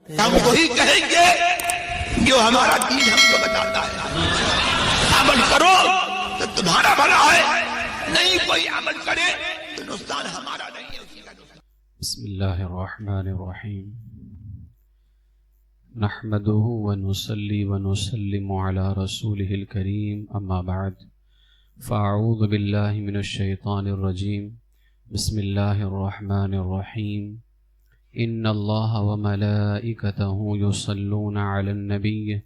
ہم وہی کہیں گے جو ہمارا دین ہم کو بتاتا ہے. عمل کرو تو تمہارا بھلا ہے، نہیں کوئی عمل کرے تو نقصان ہمارا نہیں ہے، اسی کا نقصان. بسم اللہ الرحمن الرحیم. نحمده ونصلي ونسلم على رسوله الكريم، اما بعد فاعوذ باللہ من الشیطان الرجیم. بسم اللہ الرحمن الرحیم. ان اللہ وملائکته یصلون علی النبی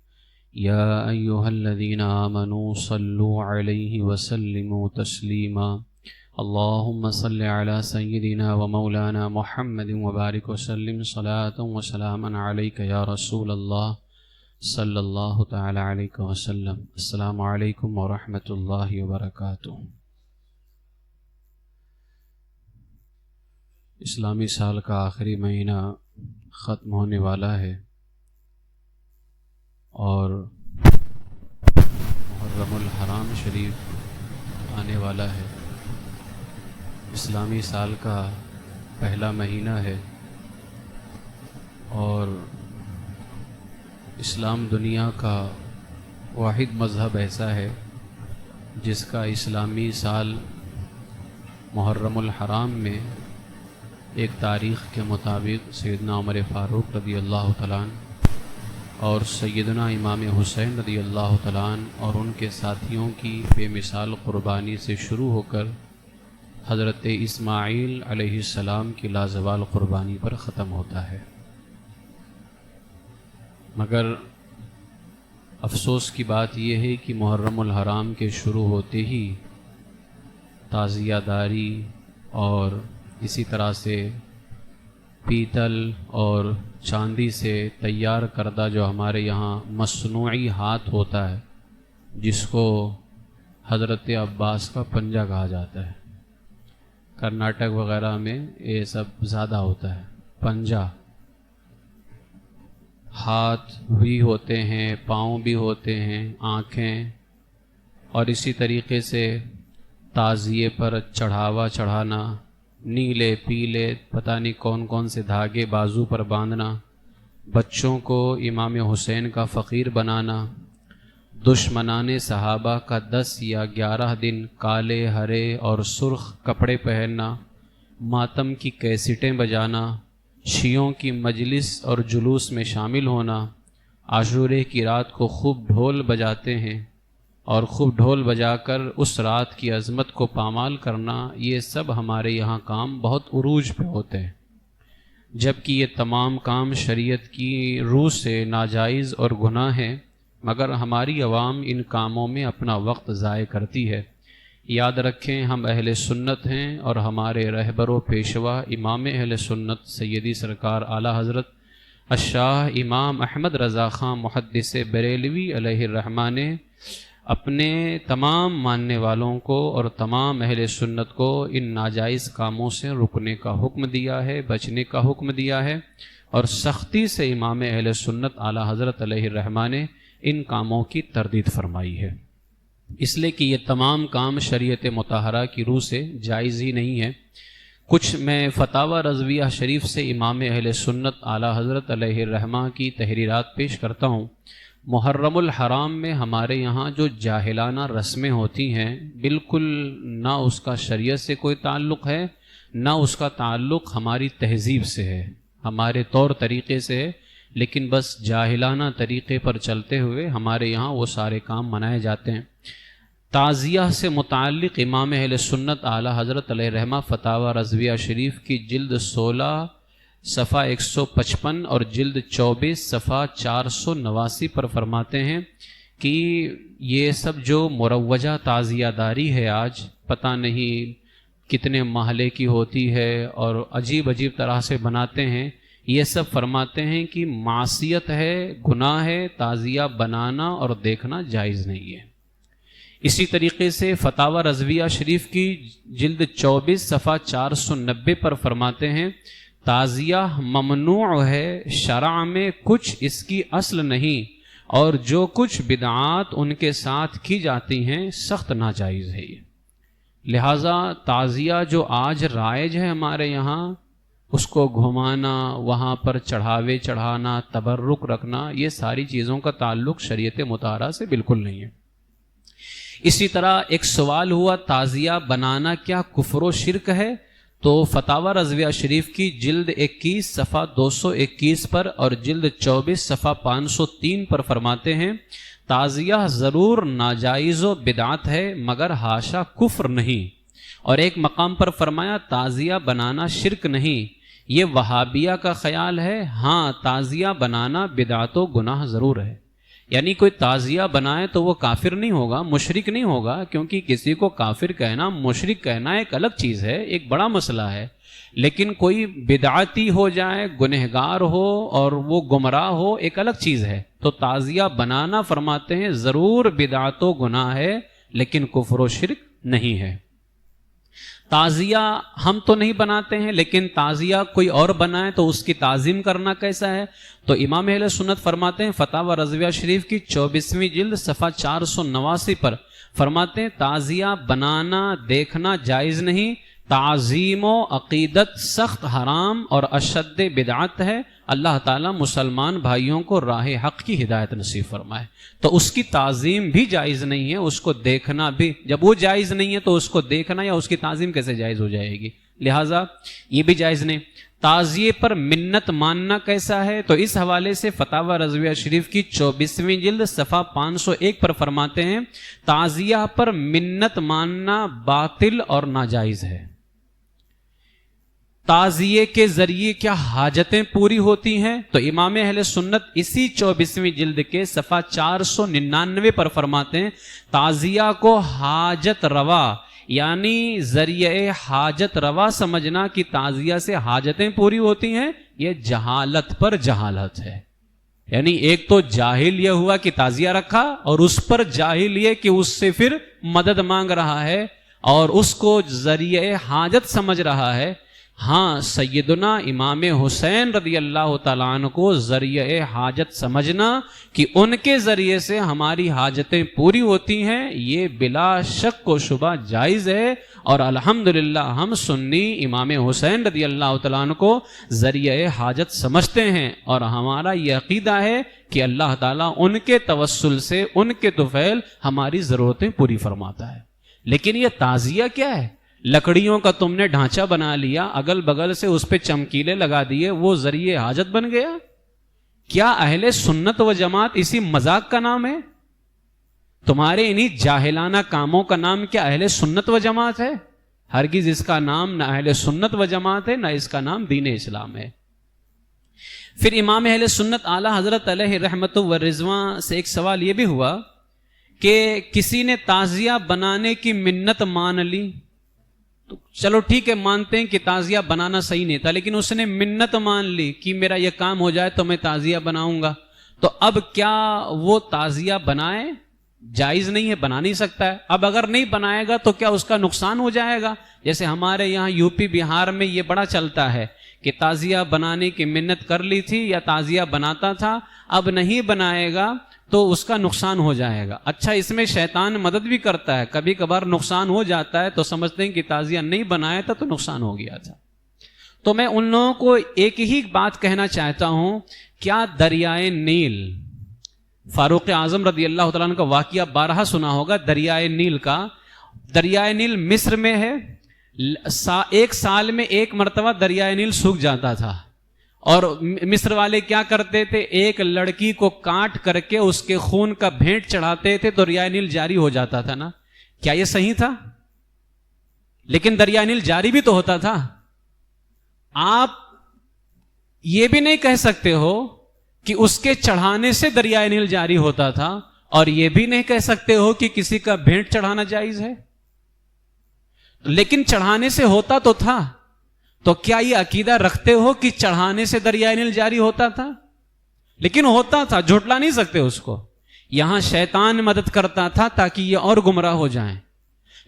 یا ایہا الذین آمنوا صلوا علیہ وسلموا تسلیما. اللہم صل علی سیدنا ومولانا محمد وبارک وسلم صلاة وسلاما علیک یا رسول اللہ صلی اللہ تعالی علیہ وسلم. السلام علیکم ورحمۃ اللہ وبرکاتہ. اسلامی سال کا آخری مہینہ ختم ہونے والا ہے اور محرم الحرام شریف آنے والا ہے. اسلامی سال کا پہلا مہینہ ہے اور اسلام دنیا کا واحد مذہب ایسا ہے جس کا اسلامی سال محرم الحرام میں ایک تاریخ کے مطابق سیدنا عمر فاروق رضی اللہ تعالیٰ عنہ اور سیدنا امام حسین رضی اللہ تعالیٰ عنہ اور ان کے ساتھیوں کی بے مثال قربانی سے شروع ہو کر حضرت اسماعیل علیہ السلام کی لازوال قربانی پر ختم ہوتا ہے. مگر افسوس کی بات یہ ہے کہ محرم الحرام کے شروع ہوتے ہی تعزیہ داری اور اسی طرح سے پیتل اور چاندی سے تیار کردہ جو ہمارے یہاں مصنوعی ہاتھ ہوتا ہے جس کو حضرت عباس کا پنجہ کہا جاتا ہے، کرناٹک وغیرہ میں یہ سب زیادہ ہوتا ہے. پنجہ ہاتھ بھی ہوتے ہیں، پاؤں بھی ہوتے ہیں، آنکھیں، اور اسی طریقے سے تعزیے پر چڑھاوا چڑھانا، نیلے پیلے پتہ نہیں کون کون سے دھاگے بازو پر باندھنا، بچوں کو امام حسین کا فقیر بنانا، دشمنان صحابہ کا 10 یا 11 دن کالے ہرے اور سرخ کپڑے پہننا، ماتم کی کیسٹیں بجانا، شیعوں کی مجلس اور جلوس میں شامل ہونا، عاشورے کی رات کو خوب ڈھول بجاتے ہیں اور خوب ڈھول بجا کر اس رات کی عظمت کو پامال کرنا، یہ سب ہمارے یہاں کام بہت عروج پہ ہوتے ہیں. جبکہ یہ تمام کام شریعت کی روح سے ناجائز اور گناہ ہیں، مگر ہماری عوام ان کاموں میں اپنا وقت ضائع کرتی ہے. یاد رکھیں ہم اہل سنت ہیں اور ہمارے رہبر و پیشوا امام اہل سنت سیدی سرکار اعلیٰ حضرت الشاہ امام احمد رضا خان محدث بریلوی علیہ الرحمہ نے اپنے تمام ماننے والوں کو اور تمام اہل سنت کو ان ناجائز کاموں سے رکنے کا حکم دیا ہے، بچنے کا حکم دیا ہے، اور سختی سے امام اہل سنت اعلیٰ حضرت علیہ الرحمہ نے ان کاموں کی تردید فرمائی ہے، اس لیے کہ یہ تمام کام شریعت مطہرہ کی روح سے جائز ہی نہیں ہے. کچھ میں فتاوی رضویہ شریف سے امام اہل سنت اعلیٰ حضرت علیہ الرحمہ کی تحریرات پیش کرتا ہوں. محرم الحرام میں ہمارے یہاں جو جاہلانہ رسمیں ہوتی ہیں بالکل نہ اس کا شریعت سے کوئی تعلق ہے، نہ اس کا تعلق ہماری تہذیب سے ہے، ہمارے طور طریقے سے ہے، لیکن بس جاہلانہ طریقے پر چلتے ہوئے ہمارے یہاں وہ سارے کام منائے جاتے ہیں. تعزیہ سے متعلق امام اہل سنت اعلیٰ حضرت علیہ الرحمہ فتاوی رضویہ شریف کی جلد 16 صفحہ 155 اور جلد 24 صفحہ 489 پر فرماتے ہیں کہ یہ سب جو مروجہ تعزیہ داری ہے آج پتہ نہیں کتنے محلے کی ہوتی ہے اور عجیب عجیب طرح سے بناتے ہیں، یہ سب فرماتے ہیں کہ معصیت ہے، گناہ ہے، تعزیہ بنانا اور دیکھنا جائز نہیں ہے. اسی طریقے سے فتاوی رضویہ شریف کی جلد 24 صفحہ 490 پر فرماتے ہیں تعزیہ ممنوع ہے، شرع میں کچھ اس کی اصل نہیں، اور جو کچھ بدعات ان کے ساتھ کی جاتی ہیں سخت ناجائز ہے. لہٰذا تعزیہ جو آج رائج ہے ہمارے یہاں اس کو گھمانا، وہاں پر چڑھاوے چڑھانا، تبرک رکھنا، یہ ساری چیزوں کا تعلق شریعت مطہرہ سے بالکل نہیں ہے۔ اسی طرح ایک سوال ہوا تعزیہ بنانا کیا کفر و شرک ہے؟ تو فتاوی رضویہ شریف کی جلد 21 صفحہ 221 پر اور جلد 24 صفحہ 503 پر فرماتے ہیں تعزیہ ضرور ناجائز و بدعت ہے مگر حاشا کفر نہیں۔ اور ایک مقام پر فرمایا تعزیہ بنانا شرک نہیں، یہ وہابیہ کا خیال ہے، ہاں تعزیہ بنانا بدعت و گناہ ضرور ہے۔ یعنی کوئی تعزیہ بنائے تو وہ کافر نہیں ہوگا، مشرک نہیں ہوگا، کیونکہ کسی کو کافر کہنا، مشرک کہنا ایک الگ چیز ہے، ایک بڑا مسئلہ ہے۔ لیکن کوئی بدعتی ہو جائے، گنہگار ہو اور وہ گمراہ ہو، ایک الگ چیز ہے۔ تو تعزیہ بنانا فرماتے ہیں ضرور بدعت و گناہ ہے لیکن کفر و شرک نہیں ہے۔ تعزیہ ہم تو نہیں بناتے ہیں، لیکن تعزیہ کوئی اور بنائے تو اس کی تعظیم کرنا کیسا ہے؟ تو امام اہل سنت فرماتے ہیں فتاوی رضویہ شریف کی 24ویں جلد صفحہ 489 پر فرماتے ہیں تعزیہ بنانا دیکھنا جائز نہیں، تعظیم و عقیدت سخت حرام اور اشد بدعت ہے۔ اللہ تعالیٰ مسلمان بھائیوں کو راہ حق کی ہدایت نصیب فرمائے۔ تو اس کی تعظیم بھی جائز نہیں ہے، اس کو دیکھنا بھی، جب وہ جائز نہیں ہے تو اس کو دیکھنا یا اس کی تعظیم کیسے جائز ہو جائے گی؟ لہٰذا یہ بھی جائز نہیں۔ تعزیے پر منت ماننا کیسا ہے؟ تو اس حوالے سے فتاوی رضویہ شریف کی 24ویں جلد صفحہ 501 پر فرماتے ہیں تعزیہ پر منت ماننا باطل اور ناجائز ہے۔ تعزیے کے ذریعے کیا حاجتیں پوری ہوتی ہیں؟ تو امام اہل سنت اسی 24ویں جلد کے صفحہ 499 پر فرماتے ہیں تعزیہ کو حاجت روا یعنی ذریعہ حاجت روا سمجھنا کہ تعزیہ سے حاجتیں پوری ہوتی ہیں، یہ جہالت پر جہالت ہے۔ یعنی ایک تو جاہل یہ ہوا کہ تعزیہ رکھا، اور اس پر جاہل یہ کہ اس سے پھر مدد مانگ رہا ہے اور اس کو ذریعہ حاجت سمجھ رہا ہے۔ ہاں سیدنا امام حسین رضی اللہ تعالیٰ عنہ کو ذریعہ حاجت سمجھنا کہ ان کے ذریعے سے ہماری حاجتیں پوری ہوتی ہیں، یہ بلا شک و شبہ جائز ہے۔ اور الحمدللہ ہم سنی امام حسین رضی اللہ تعالیٰ عنہ کو ذریعہ حاجت سمجھتے ہیں، اور ہمارا یہ عقیدہ ہے کہ اللہ تعالیٰ ان کے توسل سے، ان کے طفیل ہماری ضرورتیں پوری فرماتا ہے۔ لیکن یہ تعزیہ کیا ہے؟ لکڑیوں کا تم نے ڈھانچہ بنا لیا، اگل بغل سے اس پہ چمکیلے لگا دیے، وہ ذریعہ حاجت بن گیا؟ کیا اہل سنت و جماعت اسی مذاق کا نام ہے؟ تمہارے انہی جاہلانہ کاموں کا نام کیا اہل سنت و جماعت ہے؟ ہرگز اس کا نام نہ اہل سنت و جماعت ہے، نہ اس کا نام دین اسلام ہے۔ پھر امام اہل سنت اعلیٰ حضرت علیہ رحمت و رضوان سے ایک سوال یہ بھی ہوا کہ کسی نے تعزیہ بنانے کی منت مان لی، تو چلو ٹھیک ہے مانتے ہیں کہ تعزیہ بنانا صحیح نہیں تھا، لیکن اس نے منت مان لی کہ میرا یہ کام ہو جائے تو میں تعزیہ بناؤں گا، تو اب کیا وہ تعزیہ بنائے؟ جائز نہیں ہے، بنا نہیں سکتا ہے۔ اب اگر نہیں بنائے گا تو کیا اس کا نقصان ہو جائے گا؟ جیسے ہمارے یہاں یو پی بہار میں یہ بڑا چلتا ہے کہ تعزیہ بنانے کی منت کر لی تھی یا تعزیہ بناتا تھا، اب نہیں بنائے گا تو اس کا نقصان ہو جائے گا۔ اچھا اس میں شیطان مدد بھی کرتا ہے، کبھی کبھار نقصان ہو جاتا ہے تو سمجھتے ہیں کہ تعزیہ نہیں بنایا تھا تو نقصان ہو گیا تھا۔ تو میں ان لوگوں کو ایک ہی بات کہنا چاہتا ہوں، کیا دریائے نیل، فاروق اعظم رضی اللہ تعالیٰ عنہ کا واقعہ بارہا سنا ہوگا دریائے نیل کا، دریائے نیل مصر میں ہے، ایک سال میں ایک مرتبہ دریائے نیل سوکھ جاتا تھا، اور مصر والے کیا کرتے تھے، ایک لڑکی کو کاٹ کر کے اس کے خون کا بھینٹ چڑھاتے تھے تو دریائے نیل جاری ہو جاتا تھا نا۔ کیا یہ صحیح تھا؟ لیکن دریائے نیل جاری بھی تو ہوتا تھا۔ آپ یہ بھی نہیں کہہ سکتے ہو کہ اس کے چڑھانے سے دریائے نیل جاری ہوتا تھا، اور یہ بھی نہیں کہہ سکتے ہو کہ کسی کا بھینٹ چڑھانا جائز ہے، لیکن چڑھانے سے ہوتا تو تھا۔ تو کیا یہ عقیدہ رکھتے ہو کہ چڑھانے سے دریائے نیل جاری ہوتا تھا؟ لیکن ہوتا تھا، جھٹلا نہیں سکتے اس کو۔ یہاں شیطان مدد کرتا تھا تاکہ یہ اور گمراہ ہو جائیں۔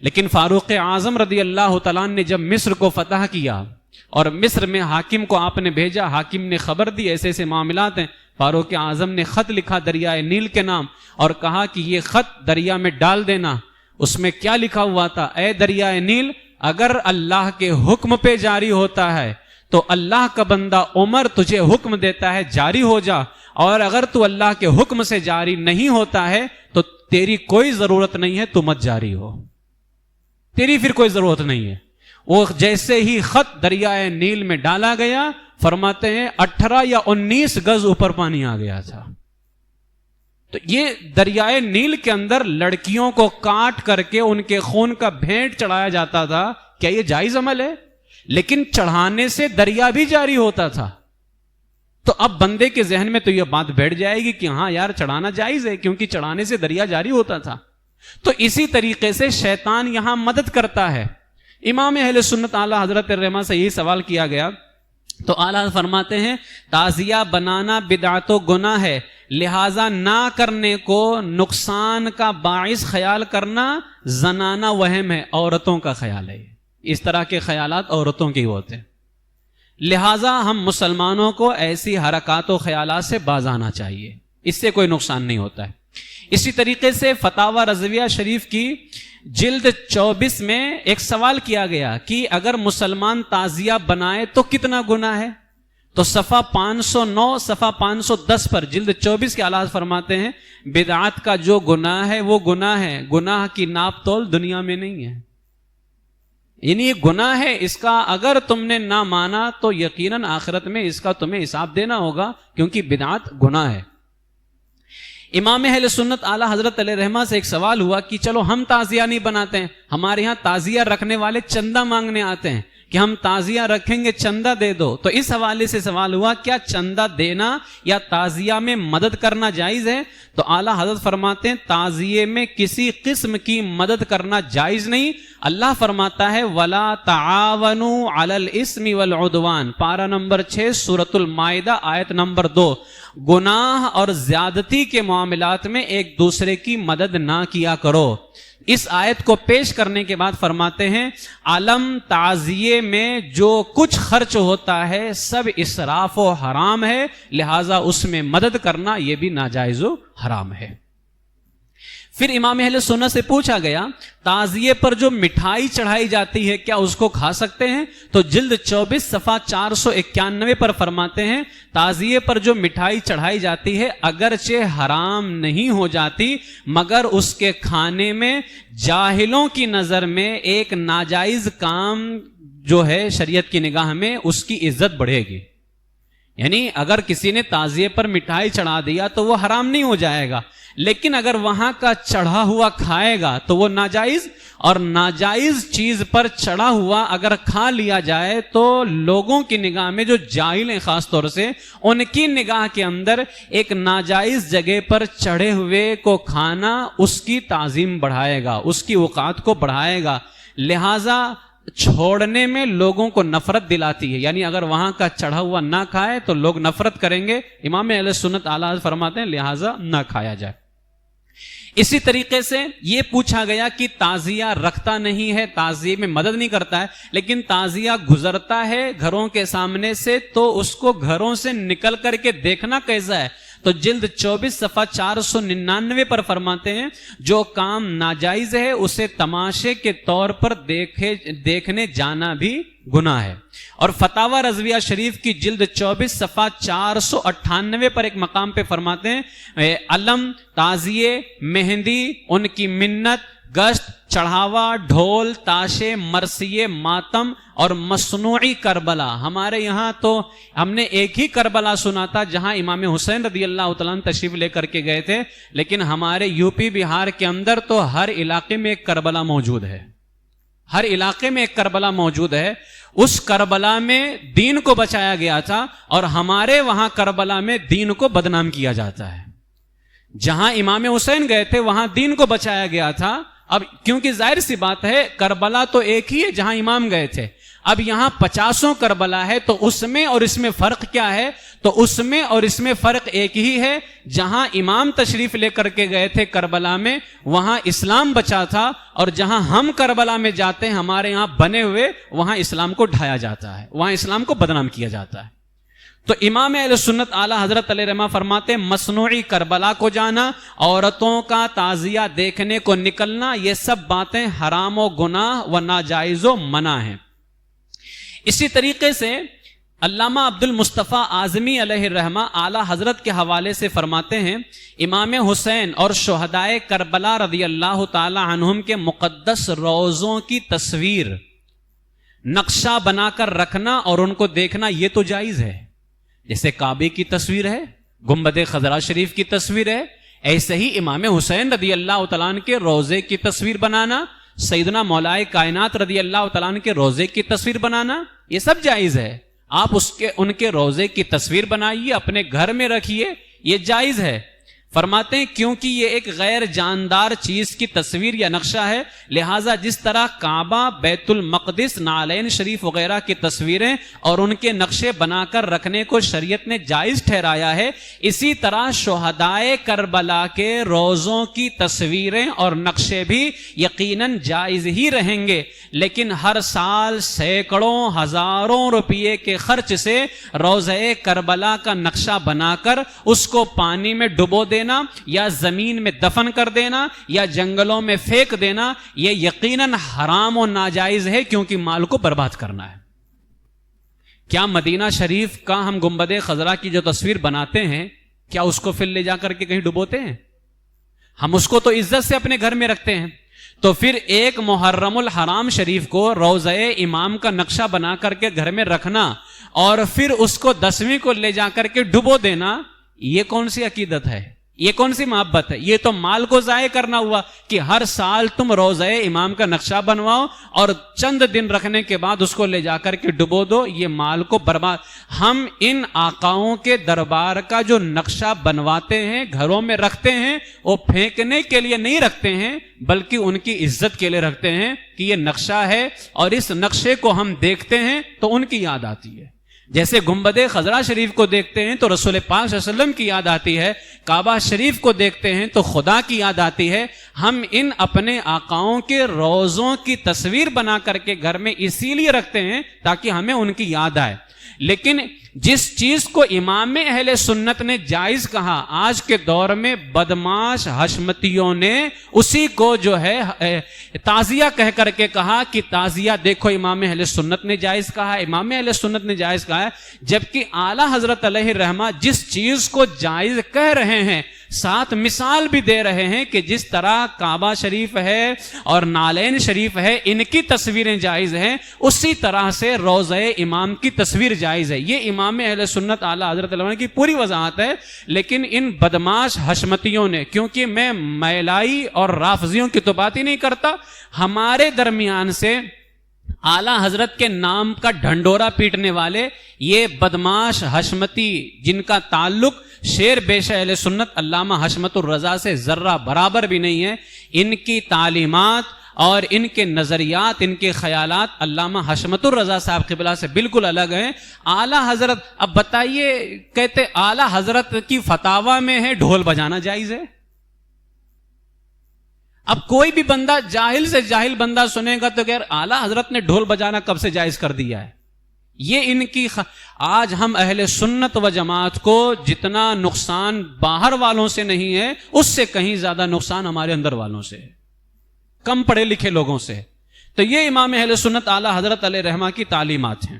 لیکن فاروق اعظم رضی اللہ تعالیٰ نے جب مصر کو فتح کیا اور مصر میں حاکم کو آپ نے بھیجا، حاکم نے خبر دی ایسے ایسے معاملات ہیں، فاروق اعظم نے خط لکھا دریائے نیل کے نام اور کہا کہ یہ خط دریا میں ڈال دینا۔ اس میں کیا لکھا ہوا تھا؟ اے دریائے نیل، اگر اللہ کے حکم پہ جاری ہوتا ہے تو اللہ کا بندہ عمر تجھے حکم دیتا ہے جاری ہو جا، اور اگر تو اللہ کے حکم سے جاری نہیں ہوتا ہے تو تیری کوئی ضرورت نہیں ہے، تو مت جاری ہو، تیری پھر کوئی ضرورت نہیں ہے۔ وہ جیسے ہی خط دریائے نیل میں ڈالا گیا، فرماتے ہیں 18 یا 19 گز اوپر پانی آ گیا تھا۔ تو یہ دریائے نیل کے اندر لڑکیوں کو کاٹ کر کے ان کے خون کا بھینٹ چڑھایا جاتا تھا، کیا یہ جائز عمل ہے؟ لیکن چڑھانے سے دریا بھی جاری ہوتا تھا۔ تو اب بندے کے ذہن میں تو یہ بات بیٹھ جائے گی کہ ہاں یار چڑھانا جائز ہے، کیونکہ چڑھانے سے دریا جاری ہوتا تھا۔ تو اسی طریقے سے شیطان یہاں مدد کرتا ہے۔ امام اہل سنت اعلیٰ حضرت الرحمہ سے یہی سوال کیا گیا تو اعلیٰ فرماتے ہیں تعزیہ بنانا بدعت و گناہ ہے، لہذا نہ کرنے کو نقصان کا باعث خیال کرنا زنانہ وہم ہے، عورتوں کا خیال ہے۔ اس طرح کے خیالات عورتوں کے ہوتے ہیں، لہذا ہم مسلمانوں کو ایسی حرکات و خیالات سے باز آنا چاہیے، اس سے کوئی نقصان نہیں ہوتا ہے۔ اسی طریقے سے فتاوی رضویہ شریف کی جلد 24 میں ایک سوال کیا گیا کہ اگر مسلمان تعزیہ بنائے تو کتنا گناہ ہے؟ تو صفحہ 509 صفحہ 510 پر جلد 24 کے اعلیٰ فرماتے ہیں بدعت کا جو گناہ ہے وہ گناہ ہے، گناہ کی ناپ تول دنیا میں نہیں ہے، یعنی یہ گناہ ہے، اس کا اگر تم نے نہ مانا تو یقیناً آخرت میں اس کا تمہیں حساب دینا ہوگا، کیونکہ بدعت گناہ ہے۔ امام اہل سنت اعلیٰ حضرت علیہ رحمہ سے ایک سوال ہوا کہ چلو ہم تعزیہ نہیں بناتے ہیں، ہمارے ہاں تعزیہ رکھنے والے چندہ مانگنے آتے ہیں کہ ہم تعزیہ رکھیں گے، چندہ دے دو۔ تو اس حوالے سے سوال ہوا کیا چندہ دینا یا تعزیہ میں مدد کرنا جائز ہے؟ تو اعلیٰ حضرت فرماتے ہیں تعزیے میں کسی قسم کی مدد کرنا جائز نہیں۔ اللہ فرماتا ہے وَلَا تَعَاوَنُوا عَلَى الْإِثْمِ وَالْعُدْوَانِ، پارہ نمبر 6 سورۃ المائدہ آیت نمبر 2، گناہ اور زیادتی کے معاملات میں ایک دوسرے کی مدد نہ کیا کرو۔ اس آیت کو پیش کرنے کے بعد فرماتے ہیں عالم تعزیے میں جو کچھ خرچ ہوتا ہے سب اسراف و حرام ہے، لہذا اس میں مدد کرنا یہ بھی ناجائز و حرام ہے۔ پھر امام اہل سنت سے پوچھا گیا تعزیے پر جو مٹھائی چڑھائی جاتی ہے کیا اس کو کھا سکتے ہیں؟ تو جلد 24 صفحہ 491 پر فرماتے ہیں تعزیے پر جو مٹھائی چڑھائی جاتی ہے اگرچہ حرام نہیں ہو جاتی، مگر اس کے کھانے میں جاہلوں کی نظر میں ایک ناجائز کام جو ہے شریعت کی نگاہ میں اس کی عزت بڑھے گی۔ یعنی اگر کسی نے تعزیے پر مٹھائی چڑھا دیا تو وہ حرام نہیں ہو جائے گا، لیکن اگر وہاں کا چڑھا ہوا کھائے گا تو وہ ناجائز، اور ناجائز چیز پر چڑھا ہوا اگر کھا لیا جائے تو لوگوں کی نگاہ میں جو جاہل ہیں خاص طور سے ان کی نگاہ کے اندر ایک ناجائز جگہ پر چڑھے ہوئے کو کھانا اس کی تعظیم بڑھائے گا، اس کی اوقات کو بڑھائے گا، لہذا چھوڑنے میں لوگوں کو نفرت دلاتی ہے۔ یعنی اگر وہاں کا چڑھا ہوا نہ کھائے تو لوگ نفرت کریں گے، امام اہل سنت اعلیٰ فرماتے ہیں لہذا نہ کھایا جائے۔ اسی طریقے سے یہ پوچھا گیا کہ تعزیہ رکھتا نہیں ہے، تعزیے میں مدد نہیں کرتا ہے، لیکن تعزیہ گزرتا ہے گھروں کے سامنے سے تو اس کو گھروں سے نکل کر کے دیکھنا کیسا ہے؟ تو جلد 24 صفحہ 499 پر فرماتے ہیں جو کام ناجائز ہے اسے تماشے کے طور پر دیکھنے جانا بھی گناہ ہے۔ اور فتاوی رضویہ شریف کی جلد 24 صفحہ 498 پر ایک مقام پہ فرماتے ہیں علم، تعزیے، مہندی، ان کی منت، گشت، چڑھاوا، ڈھول، تاشے، مرثیے، ماتم اور مصنوعی کربلا۔ ہمارے یہاں تو ہم نے ایک ہی کربلا سنا تھا جہاں امام حسین رضی اللہ تعالیٰ عنہ تشریف لے کر کے گئے تھے، لیکن ہمارے یو پی بہار کے اندر تو ہر علاقے میں ایک کربلا موجود ہے، ہر علاقے میں ایک کربلا موجود ہے۔ اس کربلا میں دین کو بچایا گیا تھا اور ہمارے وہاں کربلا میں دین کو بدنام کیا جاتا ہے۔ جہاں امام حسین گئے تھے وہاں دین کو بچایا گیا تھا، اب کیونکہ ظاہر سی بات ہے کربلا تو ایک ہی ہے جہاں امام گئے تھے، اب یہاں 50 کربلا ہے تو اس میں اور اس میں فرق کیا ہے؟ تو اس میں اور اس میں فرق ایک ہی ہے، جہاں امام تشریف لے کر کے گئے تھے کربلا میں وہاں اسلام بچا تھا، اور جہاں ہم کربلا میں جاتے ہیں ہمارے یہاں بنے ہوئے وہاں اسلام کو ڈھایا جاتا ہے، وہاں اسلام کو بدنام کیا جاتا ہے۔ تو امام اہل سنت اعلیٰ حضرت علیہ رحمہ فرماتے ہیں مصنوعی کربلا کو جانا، عورتوں کا تعزیہ دیکھنے کو نکلنا، یہ سب باتیں حرام و گناہ و ناجائز و منع ہیں۔ اسی طریقے سے علامہ عبد المصطفیٰ اعظمی علیہ الرحمہ اعلیٰ حضرت کے حوالے سے فرماتے ہیں امام حسین اور شہدائے کربلا رضی اللہ تعالی عنہم کے مقدس روضوں کی تصویر نقشہ بنا کر رکھنا اور ان کو دیکھنا یہ تو جائز ہے. جیسے کعبے کی تصویر ہے, گنبد خضرا شریف کی تصویر ہے, ایسے ہی امام حسین رضی اللہ تعالیٰ عنہ کے روضے کی تصویر بنانا, سیدنا مولائے کائنات رضی اللہ تعالیٰ عنہ کے روضے کی تصویر بنانا, یہ سب جائز ہے. آپ ان کے روضے کی تصویر بنائیے, اپنے گھر میں رکھیے, یہ جائز ہے. فرماتے ہیں کیونکہ یہ ایک غیر جاندار چیز کی تصویر یا نقشہ ہے, لہٰذا جس طرح کعبہ, بیت المقدس, نعلین شریف وغیرہ کی تصویریں اور ان کے نقشے بنا کر رکھنے کو شریعت نے جائز ٹھہرایا ہے, اسی طرح شہدائے کربلا کے روضوں کی تصویریں اور نقشے بھی یقیناً جائز ہی رہیں گے. لیکن ہر سال سینکڑوں ہزاروں روپے کے خرچ سے روضہ کربلا کا نقشہ بنا کر اس کو پانی میں ڈبو دینا یا زمین میں دفن کر دینا یا جنگلوں میں پھینک دینا, یہ یقیناً حرام و ناجائز ہے, کیونکہ مال کو برباد کرنا ہے. کیا مدینہ شریف کا ہم گنبد خضرا کی جو تصویر بناتے ہیں, کیا اس کو پھر لے جا کر کے کہیں ڈبوتے ہیں؟ ہم اس کو تو عزت سے اپنے گھر میں رکھتے ہیں. تو پھر ایک محرم الحرام شریف کو روضہ امام کا نقشہ بنا کر کے گھر میں رکھنا اور پھر اس کو 10ویں کو لے جا کر کے ڈبو دینا, یہ کون سی عقیدت ہے؟ یہ کون سی محبت ہے؟ یہ تو مال کو ضائع کرنا ہوا کہ ہر سال تم روضہ امام کا نقشہ بنواؤ اور چند دن رکھنے کے بعد اس کو لے جا کر کے ڈبو دو, یہ مال کو برباد. ہم ان آقاؤں کے دربار کا جو نقشہ بنواتے ہیں, گھروں میں رکھتے ہیں, وہ پھینکنے کے لیے نہیں رکھتے ہیں بلکہ ان کی عزت کے لیے رکھتے ہیں کہ یہ نقشہ ہے اور اس نقشے کو ہم دیکھتے ہیں تو ان کی یاد آتی ہے. جیسے گنبد خضرا شریف کو دیکھتے ہیں تو رسول پاک صلی اللہ علیہ وسلم کی یاد آتی ہے, کعبہ شریف کو دیکھتے ہیں تو خدا کی یاد آتی ہے. ہم ان اپنے آقاؤں کے روضوں کی تصویر بنا کر کے گھر میں اسی لیے رکھتے ہیں تاکہ ہمیں ان کی یاد آئے. لیکن جس چیز کو امام اہل سنت نے جائز کہا, آج کے دور میں بدماش حشمتیوں نے اسی کو جو ہے تعزیہ کہہ کر کے کہا کہ تعزیہ دیکھو امام اہل سنت نے جائز کہا, امام اہل سنت نے جائز کہا ہے, جبکہ اعلیٰ حضرت علیہ الرحمہ جس چیز کو جائز کہہ رہے ہیں ساتھ مثال بھی دے رہے ہیں کہ جس طرح کعبہ شریف ہے اور نعلین شریف ہے ان کی تصویریں جائز ہیں, اسی طرح سے روضہ امام کی تصویر جائز ہے. یہ امام اہل سنت اعلیٰ حضرت علیہ کی پوری وضاحت ہے. لیکن ان بدماش حشمتیوں نے, کیونکہ میں میلائی اور رافضیوں کی تو بات ہی نہیں کرتا, ہمارے درمیان سے اعلیٰ حضرت کے نام کا ڈھنڈورا پیٹنے والے یہ بدماش حشمتی جن کا تعلق شیر بیش اہل سنت علامہ حشمت الرضا سے ذرہ برابر بھی نہیں ہے, ان کی تعلیمات اور ان کے نظریات, ان کے خیالات علامہ حشمت الرضا صاحب قبلہ سے بالکل الگ ہیں. اعلیٰ حضرت, اب بتائیے, کہتے اعلیٰ حضرت کی فتاوی میں ہے ڈھول بجانا جائز ہے. اب کوئی بھی بندہ جاہل سے جاہل بندہ سنے گا تو کہ اعلیٰ حضرت نے ڈھول بجانا کب سے جائز کر دیا ہے. یہ ان کی آج ہم اہل سنت و جماعت کو جتنا نقصان باہر والوں سے نہیں ہے, اس سے کہیں زیادہ نقصان ہمارے اندر والوں سے, کم پڑھے لکھے لوگوں سے. تو یہ امام اہل سنت اعلیٰ حضرت علیہ رحمہ کی تعلیمات ہیں.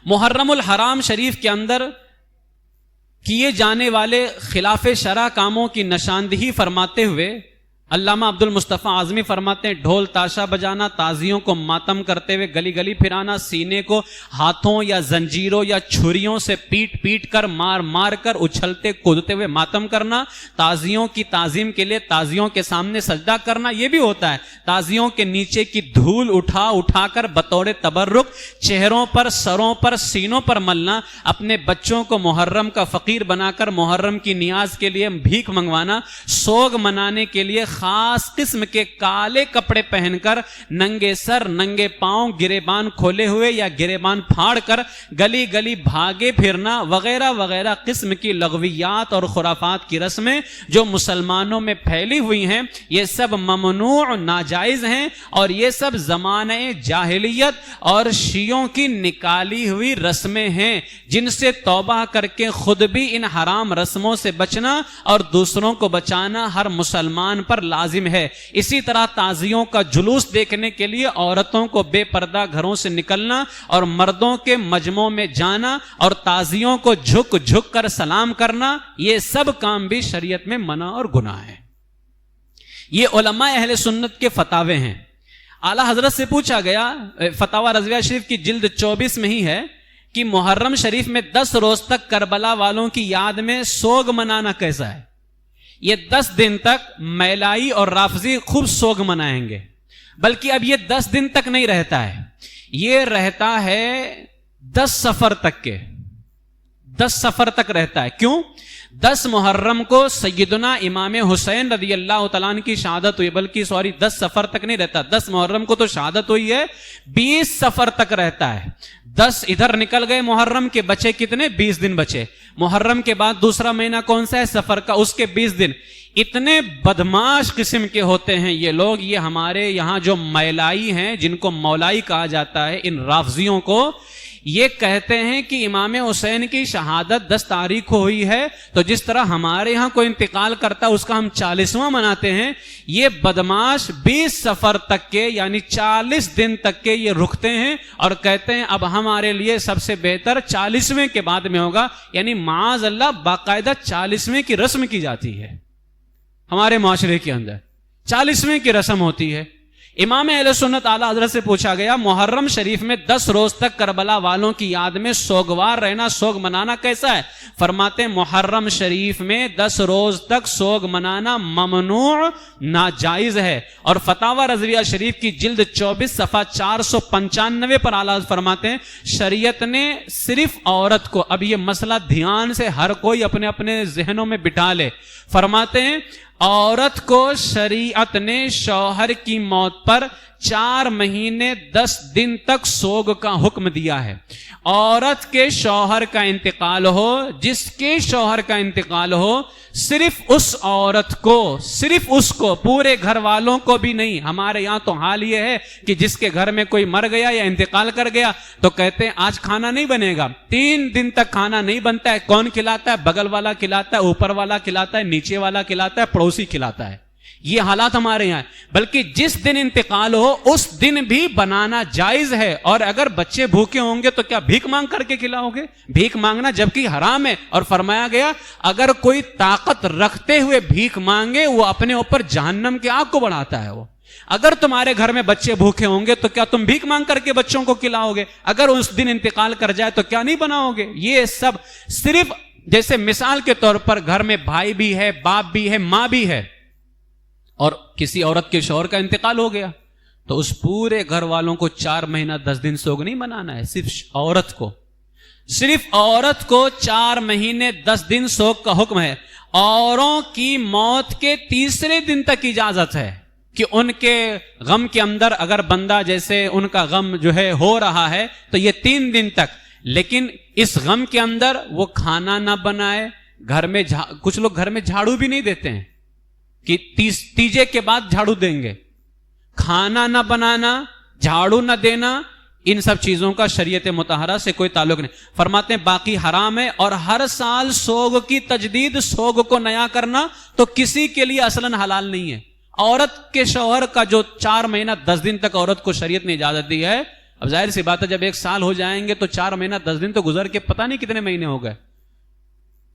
محرم الحرام شریف کے اندر کیے جانے والے خلاف شرع کاموں کی نشاندہی فرماتے ہوئے علامہ عبد المصطفیٰ اعظمی فرماتے ہیں ڈھول تاشا بجانا, تازیوں کو ماتم کرتے ہوئے گلی گلی پھرانا, سینے کو ہاتھوں یا زنجیروں یا چھریوں سے پیٹ پیٹ کر مار مار کر اچھلتے کودتے ہوئے ماتم کرنا, تازیوں کی تعظیم کے لیے تازیوں کے سامنے سجدہ کرنا, یہ بھی ہوتا ہے. تازیوں کے نیچے کی دھول اٹھا اٹھا کر بطور تبرک چہروں پر, سروں پر, سینوں پر ملنا, اپنے بچوں کو محرم کا فقیر بنا کر محرم کی نیاز کے لیے بھیک منگوانا, سوگ منانے کے لیے خاص قسم کے کالے کپڑے پہن کر ننگے سر ننگے پاؤں گریبان کھولے ہوئے یا گریبان پھاڑ کر گلی گلی بھاگے پھرنا وغیرہ وغیرہ قسم کی لغویات اور خرافات کی رسمیں جو مسلمانوں میں پھیلی ہوئی ہیں, یہ سب ممنوع ناجائز ہیں اور یہ سب زمانہ جاہلیت اور شیعوں کی نکالی ہوئی رسمیں ہیں جن سے توبہ کر کے خود بھی ان حرام رسموں سے بچنا اور دوسروں کو بچانا ہر مسلمان پر لازم ہے. اسی طرح تعزیوں کا جلوس دیکھنے کے لیے عورتوں کو بے پردہ گھروں سے نکلنا اور مردوں کے مجمعوں میں جانا اور تعزیوں کو جھک جھک کر سلام کرنا، یہ سب کام بھی شریعت میں منع اور گناہ ہے. یہ علماء اہل سنت کے فتاوے ہیں. اعلیٰ حضرت سے پوچھا گیا، فتاوی رضویہ شریف کی جلد 24 میں ہی ہے، کہ محرم شریف میں 10 روز تک کربلا والوں کی یاد میں سوگ منانا کیسا ہے؟ یہ 10 دن تک میلائی اور رافضی خوب سوگ منائیں گے، بلکہ اب یہ 10 دن تک نہیں رہتا ہے، یہ رہتا ہے 10 سفر تک کے، 10 سفر تک رہتا ہے. کیوں؟ 10 محرم کو سیدنا امام حسین رضی اللہ تعالیٰ عنہ کی شہادت ہوئی، بلکہ 10 سفر تک نہیں رہتا، 10 محرم کو تو شہادت ہوئی ہے، 20 سفر تک رہتا ہے. 10 ادھر نکل گئے محرم کے، بچے کتنے؟ 20 دن بچے. محرم کے بعد دوسرا مہینہ کون سا ہے؟ سفر کا، اس کے 20 دن. اتنے بدماش قسم کے ہوتے ہیں یہ لوگ. یہ ہمارے یہاں جو میلائی ہیں، جن کو مولائی کہا جاتا ہے، ان رافضیوں کو، یہ کہتے ہیں کہ امام حسین کی شہادت 10 تاریخ کو ہوئی ہے، تو جس طرح ہمارے ہاں کوئی انتقال کرتا ہے اس کا ہم 40واں مناتے ہیں. یہ بدماش 20 سفر تک کے یعنی 40 دن تک کے یہ رکتے ہیں اور کہتے ہیں اب ہمارے لیے سب سے بہتر 40ویں کے بعد میں ہوگا. یعنی معاذ اللہ باقاعدہ 40ویں کی رسم کی جاتی ہے ہمارے معاشرے کے اندر، 40ویں کی رسم ہوتی ہے. امام اہل سنت اعلیٰ حضرت سے پوچھا گیا محرم شریف میں 10 روز تک کربلا والوں کی یاد میں سوگوار رہنا، سوگ منانا کیسا ہے؟ فرماتے ہیں محرم شریف میں 10 روز تک سوگ منانا ممنوع، ناجائز ہے. اور فتاوی رضویہ شریف کی جلد 24 صفحہ 495 پر اعلیٰ حضرت فرماتے ہیں شریعت نے صرف عورت کو، اب یہ مسئلہ دھیان سے ہر کوئی اپنے اپنے ذہنوں میں بٹھا لے، فرماتے ہیں عورت کو شریعت نے شوہر کی موت پر 4 مہینے 10 دن تک سوگ کا حکم دیا ہے. عورت کے شوہر کا انتقال ہو، جس کے شوہر کا انتقال ہو، صرف اس عورت کو، صرف اس کو، پورے گھر والوں کو بھی نہیں. ہمارے یہاں تو حال یہ ہے کہ جس کے گھر میں کوئی مر گیا یا انتقال کر گیا تو کہتے ہیں آج کھانا نہیں بنے گا، 3 دن تک کھانا نہیں بنتا ہے. کون کھلاتا ہے؟ بغل والا کھلاتا ہے، اوپر والا کھلاتا ہے، نیچے والا کھلاتا ہے، پڑوسی کھلاتا ہے. یہ حالات ہمارے یہاں ہے. بلکہ جس دن انتقال ہو اس دن بھی بنانا جائز ہے. اور اگر بچے بھوکے ہوں گے تو کیا بھیک مانگ کر کے کھلاؤ گے؟ بھیک مانگنا جبکہ حرام ہے. اور فرمایا گیا اگر کوئی طاقت رکھتے ہوئے بھیک مانگے وہ اپنے اوپر جہنم کی آگ کو بڑھاتا ہے. وہ اگر تمہارے گھر میں بچے بھوکے ہوں گے تو کیا تم بھیک مانگ کر کے بچوں کو کھلاؤ گے؟ اگر اس دن انتقال کر جائے تو کیا نہیں بناؤ گے؟ یہ سب صرف جیسے مثال کے طور پر گھر میں بھائی بھی ہے، باپ بھی ہے، ماں بھی ہے، اور کسی عورت کے شوہر کا انتقال ہو گیا تو اس پورے گھر والوں کو 4 مہینہ 10 دن سوگ نہیں منانا ہے. صرف عورت کو 4 مہینے 10 دن سوگ کا حکم ہے. اوروں کی موت کے تیسرے دن تک اجازت ہے کہ ان کے غم کے اندر اگر بندہ جیسے ان کا غم جو ہے ہو رہا ہے تو یہ 3 دن تک، لیکن اس غم کے اندر وہ کھانا نہ بنائے. گھر میں کچھ لوگ گھر میں جھاڑو بھی نہیں دیتے ہیں کہ تیجے کے بعد جھاڑو دیں گے. کھانا نہ بنانا، جھاڑو نہ دینا، ان سب چیزوں کا شریعت مطہرہ سے کوئی تعلق نہیں. فرماتے ہیں باقی حرام ہے. اور ہر سال سوگ کی تجدید، سوگ کو نیا کرنا تو کسی کے لیے اصلاً حلال نہیں ہے. عورت کے شوہر کا جو 4 مہینہ 10 دن تک عورت کو شریعت نے اجازت دی ہے، اب ظاہر سی بات ہے جب 1 سال ہو جائیں گے تو 4 مہینہ 10 دن تو گزر کے پتہ نہیں کتنے مہینے ہو گئے.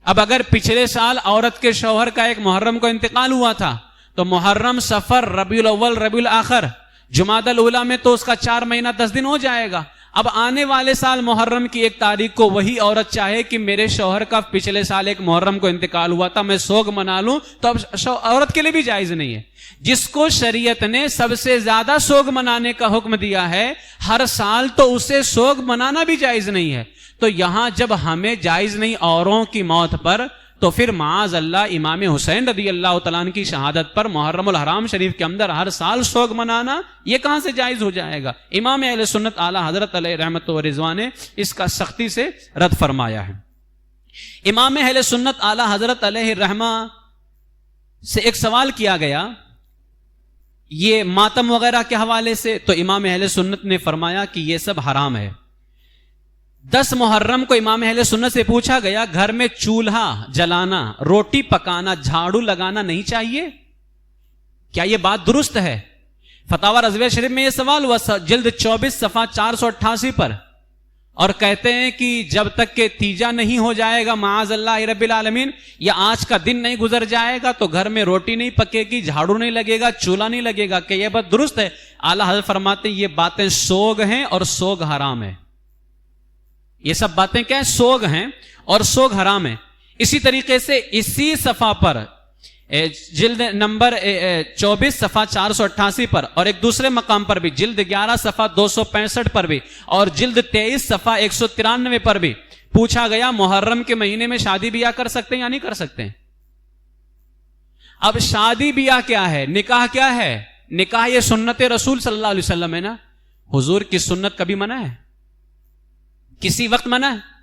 اب اگر پچھلے سال عورت کے شوہر کا 1 محرم کو انتقال ہوا تھا تو محرم، صفر، ربیع الاول، ربیع الاخر، جمادی الاولیٰ میں تو اس کا 4 مہینہ 10 دن ہو جائے گا. اب آنے والے سال محرم کی 1 تاریخ کو وہی عورت چاہے کہ میرے شوہر کا پچھلے سال 1 محرم کو انتقال ہوا تھا، میں سوگ منا لوں، تو اب عورت کے لیے بھی جائز نہیں ہے. جس کو شریعت نے سب سے زیادہ سوگ منانے کا حکم دیا ہے ہر سال، تو اسے سوگ منانا بھی جائز نہیں ہے. تو یہاں جب ہمیں جائز نہیں اوروں کی موت پر، تو پھر معاذ اللہ امام حسین رضی اللہ تعالیٰ عنہ کی شہادت پر محرم الحرام شریف کے اندر ہر سال سوگ منانا یہ کہاں سے جائز ہو جائے گا؟ امام اہل سنت اعلیٰ حضرت علیہ رحمت و رضوان نے اس کا سختی سے رد فرمایا ہے. امام اہل سنت اعلیٰ حضرت علیہ رحمہ سے ایک سوال کیا گیا یہ ماتم وغیرہ کے حوالے سے، تو امام اہل سنت نے فرمایا کہ یہ سب حرام ہے. 10 محرم کو امام اہل سنت سے پوچھا گیا گھر میں چولہا جلانا، روٹی پکانا، جھاڑو لگانا نہیں چاہیے؟ کیا یہ بات درست ہے؟ فتاوی رضویہ شریف میں یہ سوال ہوا جلد 24 صفحہ 488 پر، اور کہتے ہیں کہ جب تک کہ تیجا نہیں ہو جائے گا معاذ اللہ رب العالمین، یا آج کا دن نہیں گزر جائے گا تو گھر میں روٹی نہیں پکے گی، جھاڑو نہیں لگے گا، چولہا نہیں لگے گا. کہ یہ بات درست ہے؟ اعلیٰ حضرت فرماتے ہیں یہ باتیں سوگ ہیں اور سوگ حرام ہے. یہ سب باتیں کیا ہیں؟ سوگ ہیں اور سوگ حرام ہے. اسی طریقے سے اسی صفحہ پر جلد نمبر 24 صفحہ 488 پر، اور ایک دوسرے مقام پر بھی جلد 11 صفحہ 265 پر بھی، اور جلد 23 صفحہ 193 پر بھی پوچھا گیا محرم کے مہینے میں شادی بیاہ کر سکتے ہیں یا نہیں کر سکتے ہیں؟ اب شادی بیاہ کیا ہے؟ نکاح کیا ہے؟ نکاح یہ سنت رسول صلی اللہ علیہ وسلم ہے نا. حضور کی سنت کبھی منع ہے؟ کسی وقت منع ہے؟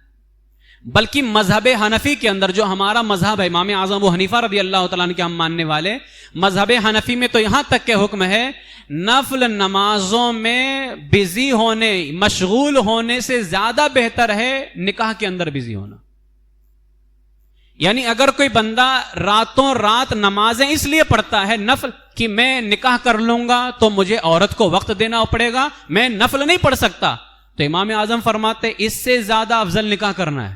بلکہ مذہب حنفی کے اندر جو ہمارا مذہب ہے، امام اعظم ابو حنیفہ رضی اللہ تعالیٰ عنہ کے ہم ماننے والے، مذہب حنفی میں تو یہاں تک کے حکم ہے نفل نمازوں میں بزی ہونے، مشغول ہونے سے زیادہ بہتر ہے نکاح کے اندر بزی ہونا. یعنی اگر کوئی بندہ راتوں رات نمازیں اس لیے پڑھتا ہے نفل کہ میں نکاح کر لوں گا تو مجھے عورت کو وقت دینا پڑے گا، میں نفل نہیں پڑھ سکتا، تو امام اعظم فرماتے اس سے زیادہ افضل نکاح کرنا ہے.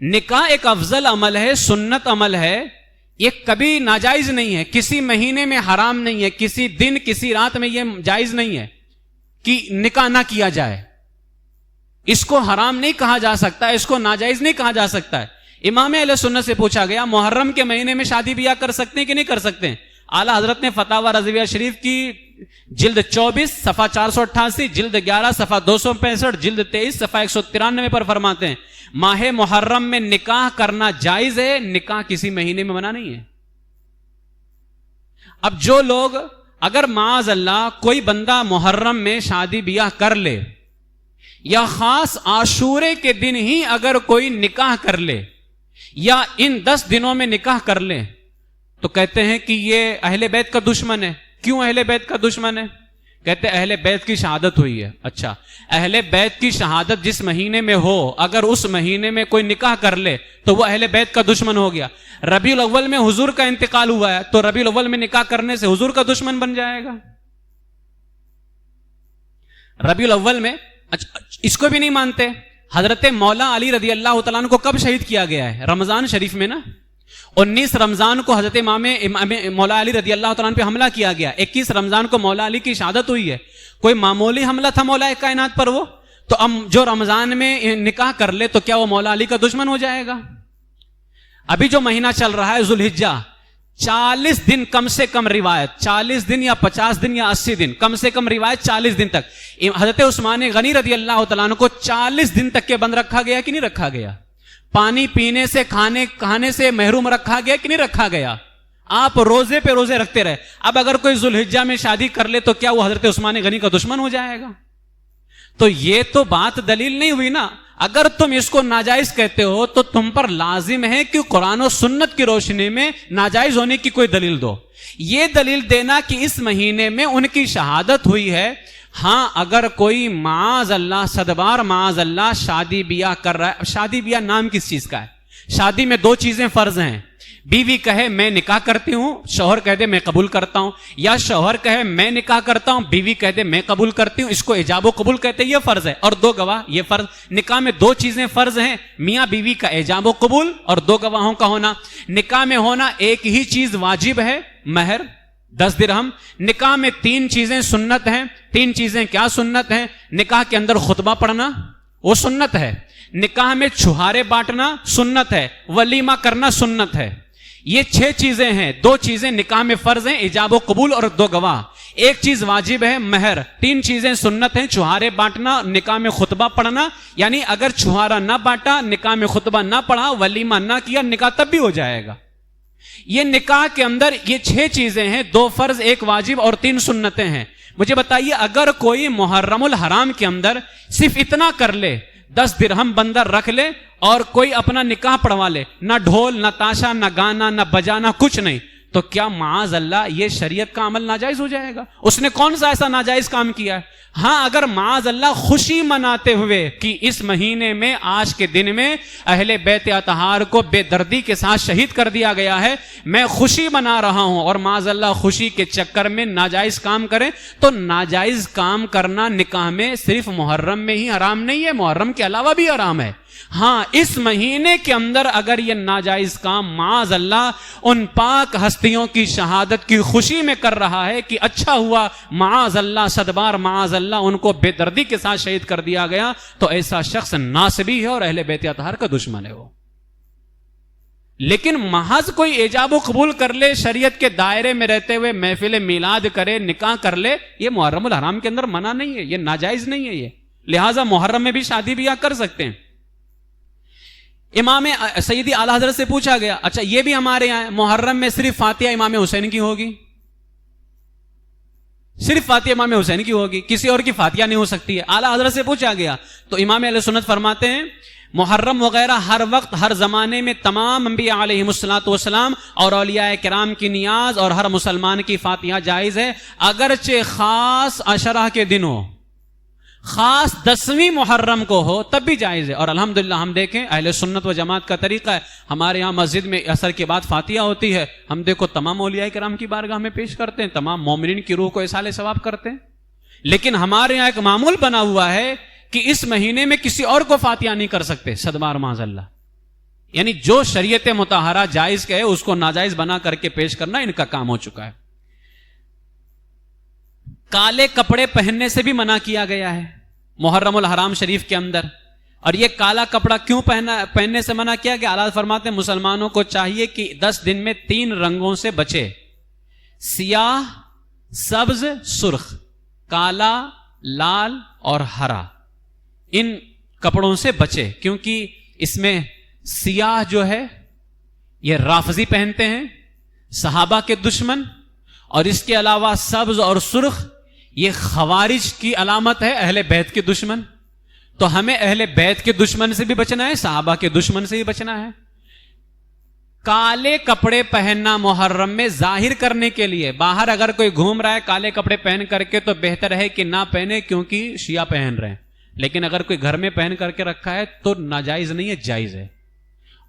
نکاح ایک افضل عمل ہے، سنت عمل ہے، یہ کبھی ناجائز نہیں ہے، کسی مہینے میں حرام نہیں ہے، کسی دن کسی رات میں یہ جائز نہیں ہے کہ نکاح نہ کیا جائے. اس کو حرام نہیں کہا جا سکتا، اس کو ناجائز نہیں کہا جا سکتا ہے. امام اہل سنت سے پوچھا گیا محرم کے مہینے میں شادی بیاہ کر سکتے ہیں کہ نہیں کر سکتے ہیں؟ اعلیٰ حضرت نے فتاوی رضویہ شریف کی جلد 24 صفحہ 488، جلد 11 صفحہ 265، جلد 23 صفحہ 193 پر فرماتے ہیں ماہ محرم میں نکاح کرنا جائز ہے، نکاح کسی مہینے میں منع نہیں ہے. اب جو لوگ اگر معاذ اللہ کوئی بندہ محرم میں شادی بیاہ کر لے، یا خاص عاشورے کے دن ہی اگر کوئی نکاح کر لے، یا ان 10 دنوں میں نکاح کر لے، تو کہتے ہیں کہ یہ اہل بیت کا دشمن ہے. کیوں اہل بیت کا دشمن ہے؟ کہتے اہل بیت کی شہادت ہوئی ہے. اچھا، اہل بیت کی شہادت جس مہینے میں ہو، اگر اس مہینے میں کوئی نکاح کر لے تو وہ اہل بیت کا دشمن ہو گیا. ربیع الاول میں حضور کا انتقال ہوا ہے تو ربیع الاول میں نکاح کرنے سے حضور کا دشمن بن جائے گا. ربیع الاول میں اس کو بھی نہیں مانتے. حضرت مولا علی رضی اللہ تعالیٰ عنہ کو کب شہید کیا گیا ہے؟ رمضان شریف میں نا. 19 رمضان کو حضرت امام مولا علی رضی اللہ تعالیٰ عنہ پہ حملہ کیا گیا. 21 رمضان کو مولا علی کی شہادت ہوئی ہے. کوئی معمولی حملہ تھا مولا کائنات پر وہ؟ تو جو رمضان میں نکاح کر لے تو کیا وہ مولا علی کا دشمن ہو جائے گا؟ ابھی جو مہینہ چل رہا ہے ذوالحجہ، 40 دن کم سے کم روایت، 40 دن یا 50 دن یا 80 دن، کم سے کم روایت 40 دن تک. حضرت عثمان غنی رضی اللہ تعالیٰ عنہ کو 40 دن تک کے بند رکھا گیا کہ نہیں رکھا گیا؟ پانی پینے سے، کھانے سے محروم رکھا گیا کہ نہیں رکھا گیا؟ آپ روزے پہ روزے رکھتے رہے. اب اگر کوئی ذوالحجہ میں شادی کر لے تو کیا وہ حضرت عثمان غنی کا دشمن ہو جائے گا؟ تو یہ تو بات دلیل نہیں ہوئی نا. اگر تم اس کو ناجائز کہتے ہو تو تم پر لازم ہے کہ قرآن و سنت کی روشنی میں ناجائز ہونے کی کوئی دلیل دو. یہ دلیل دینا کہ اس مہینے میں ان کی شہادت ہوئی ہے. ہاں اگر کوئی معاذ اللہ، صدبار معاذ اللہ شادی بیاہ کر رہا ہے. شادی بیاہ نام کس چیز کا ہے؟ شادی میں 2 چیزیں فرض ہیں. بیوی کہے میں نکاح کرتی ہوں، شوہر کہہ دے میں قبول کرتا ہوں، یا شوہر کہے میں نکاح کرتا ہوں، بیوی کہہ دے میں قبول کرتی ہوں. اس کو ایجاب و قبول کہتے ہیں. یہ فرض ہے. اور 2 گواہ، یہ فرض. نکاح میں 2 چیزیں فرض ہیں، میاں بیوی کا ایجاب و قبول اور 2 گواہوں کا ہونا. نکاح میں ہونا ایک ہی چیز واجب ہے، مہر 10 درہم. نکاح میں 3 چیزیں سنت ہیں. 3 چیزیں کیا سنت ہیں؟ نکاح کے اندر خطبہ پڑھنا وہ سنت ہے. نکاح میں چھہارے بانٹنا سنت ہے. ولیمہ کرنا سنت ہے. یہ 6 چیزیں ہیں. 2 چیزیں نکاح میں فرض ہیں، ایجاب و قبول اور 2 گواہ. ایک چیز واجب ہے، مہر. 3 چیزیں سنت ہیں، چھہارے بانٹنا، نکاح میں خطبہ پڑھنا. یعنی اگر چھہارا نہ بانٹا، نکاح میں خطبہ نہ پڑھا، ولیمہ نہ کیا، نکاح تب بھی ہو جائے گا. یہ نکاح کے اندر یہ 6 چیزیں ہیں، 2 فرض، 1 واجب اور 3 سنتیں ہیں. مجھے بتائیے اگر کوئی محرم الحرام کے اندر صرف اتنا کر لے، 10 درہم بندر رکھ لے اور کوئی اپنا نکاح پڑھوا لے، نہ ڈھول نہ تاشا نہ گانا نہ بجانا کچھ نہیں، تو تو کیا معاذ اللہ یہ شریعت کا عمل ناجائز ہو جائے گا؟ اس نے کون سا ایسا ناجائز کام کیا ہے؟ ہاں اگر معاذ اللہ خوشی مناتے ہوئے کہ اس مہینے میں آج کے دن میں اہل بیت اطہار کو بے دردی کے ساتھ شہید کر دیا گیا ہے، میں خوشی منا رہا ہوں، اور معاذ اللہ خوشی کے چکر میں ناجائز کام کریں، تو ناجائز کام کرنا نکاح میں صرف محرم میں ہی حرام نہیں ہے، محرم کے علاوہ بھی حرام ہے۔ ہاں اس مہینے کے اندر اگر یہ ناجائز کام معاذ اللہ ان پاک ہستیوں کی شہادت کی خوشی میں کر رہا ہے کہ اچھا ہوا معاذ اللہ صدبار معاذ اللہ ان کو بے دردی کے ساتھ شہید کر دیا گیا، تو ایسا شخص ناصبی ہے اور اہل بیت اطہار کا دشمن ہے وہ۔ لیکن محض کوئی ایجاب و قبول کر لے، شریعت کے دائرے میں رہتے ہوئے محفل میلاد کرے، نکاح کر لے، یہ محرم الحرام کے اندر منع نہیں ہے، یہ ناجائز نہیں ہے یہ، لہٰذا محرم میں بھی شادی بیاہ کر سکتے ہیں۔ امام سیدی اعلیٰ حضرت سے پوچھا گیا، اچھا یہ بھی ہمارے یہاں ہے، محرم میں صرف فاتحہ امام حسین کی ہوگی، صرف فاتحہ امام حسین کی ہوگی، کسی اور کی فاتحہ نہیں ہو سکتی ہے؟ اعلیٰ حضرت سے پوچھا گیا تو امام اہل سنت فرماتے ہیں محرم وغیرہ ہر وقت ہر زمانے میں تمام انبیاء علیہم الصلوۃ والسلام اور اولیاء کرام کی نیاز اور ہر مسلمان کی فاتحہ جائز ہے، اگرچہ خاص عشرہ کے دنوں، خاص 10ویں محرم کو ہو تب بھی جائز ہے۔ اور الحمدللہ ہم دیکھیں اہل سنت و جماعت کا طریقہ ہے، ہمارے یہاں مسجد میں عصر کے بعد فاتحہ ہوتی ہے، ہم دیکھو تمام اولیاء کرام کی بارگاہ میں پیش کرتے ہیں، تمام مومنین کی روح کو اصالہ ثواب کرتے ہیں۔ لیکن ہمارے یہاں ایک معمول بنا ہوا ہے کہ اس مہینے میں کسی اور کو فاتحہ نہیں کر سکتے، صدبار معاذ اللہ، یعنی جو شریعت مطہرہ جائز کہے اس کو ناجائز بنا کر کے پیش کرنا ان کا کام ہو چکا ہے۔ کالے کپڑے پہننے سے بھی منع کیا گیا ہے محرم الحرام شریف کے اندر، اور یہ کالا کپڑا کیوں پہننے سے منع کیا کہ اعلیٰ فرماتے ہیں مسلمانوں کو چاہیے کہ 10 دن میں 3 رنگوں سے بچے، سیاہ، سبز، سرخ، کالا، لال اور ہرا، ان کپڑوں سے بچے، کیونکہ اس میں سیاہ جو ہے یہ رافضی پہنتے ہیں، صحابہ کے دشمن، اور اس کے علاوہ سبز اور سرخ یہ خوارج کی علامت ہے، اہل بیت کے دشمن، تو ہمیں اہل بیت کے دشمن سے بھی بچنا ہے، صحابہ کے دشمن سے بھی بچنا ہے۔ کالے کپڑے پہننا محرم میں ظاہر کرنے کے لیے، باہر اگر کوئی گھوم رہا ہے کالے کپڑے پہن کر کے تو بہتر ہے کہ نہ پہنے، کیونکہ شیعہ پہن رہے ہیں، لیکن اگر کوئی گھر میں پہن کر کے رکھا ہے تو ناجائز نہیں ہے، جائز ہے۔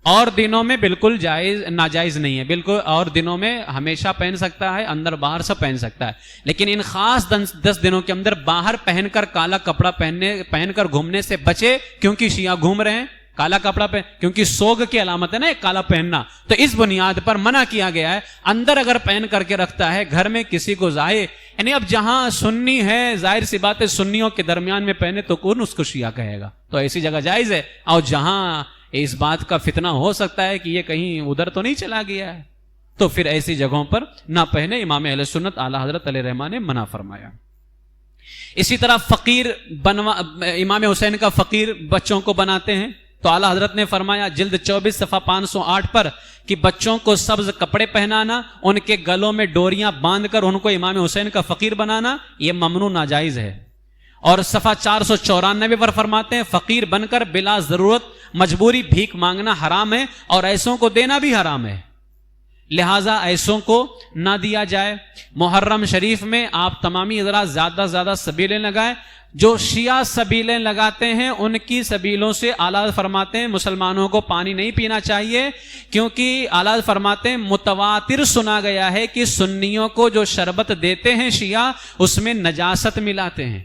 اور دنوں میں بالکل جائز ناجائز نہیں ہے، بالکل اور دنوں میں ہمیشہ پہن سکتا ہے، اندر باہر سب پہن سکتا ہے، لیکن ان خاص 10 دنوں کے اندر باہر پہن کر کالا کپڑا پہن کر گھومنے سے بچے، کیونکہ شیعہ گھوم رہے ہیں کالا کپڑا کیونکہ سوگ کی علامت ہے نا ایک کالا پہننا، تو اس بنیاد پر منع کیا گیا ہے۔ اندر اگر پہن کر کے رکھتا ہے، گھر میں کسی کو ظاہر، یعنی اب جہاں سنی ہے ظاہر سی بات ہے سنیوں کے درمیان میں پہنے تو کون اس کو شیعہ کہے گا، تو ایسی جگہ جائز ہے، اور جہاں اس بات کا فتنہ ہو سکتا ہے کہ یہ کہیں ادھر تو نہیں چلا گیا ہے، تو پھر ایسی جگہوں پر نہ پہنے، امام اہل سنت اعلیٰ حضرت علیہ رحمٰ نے منع فرمایا۔ اسی طرح فقیر امام حسین کا فقیر بچوں کو بناتے ہیں، تو اعلیٰ حضرت نے فرمایا جلد 24 صفحہ 508 پر کہ بچوں کو سبز کپڑے پہنانا، ان کے گلوں میں ڈوریاں باندھ کر ان کو امام حسین کا فقیر بنانا یہ ممنوع ناجائز ہے۔ اور صفحہ 494 پر فرماتے ہیں فقیر بن کر بلا ضرورت مجبوری بھیک مانگنا حرام ہے اور ایسوں کو دینا بھی حرام ہے، لہٰذا ایسوں کو نہ دیا جائے۔ محرم شریف میں آپ تمامی حضرات زیادہ سے زیادہ سبیلیں لگائیں، جو شیعہ سبیلیں لگاتے ہیں ان کی سبیلوں سے اعلیٰ فرماتے ہیں مسلمانوں کو پانی نہیں پینا چاہیے، کیونکہ اعلیٰ فرماتے ہیں متواتر سنا گیا ہے کہ سنیوں کو جو شربت دیتے ہیں شیعہ اس میں نجاست ملاتے ہیں،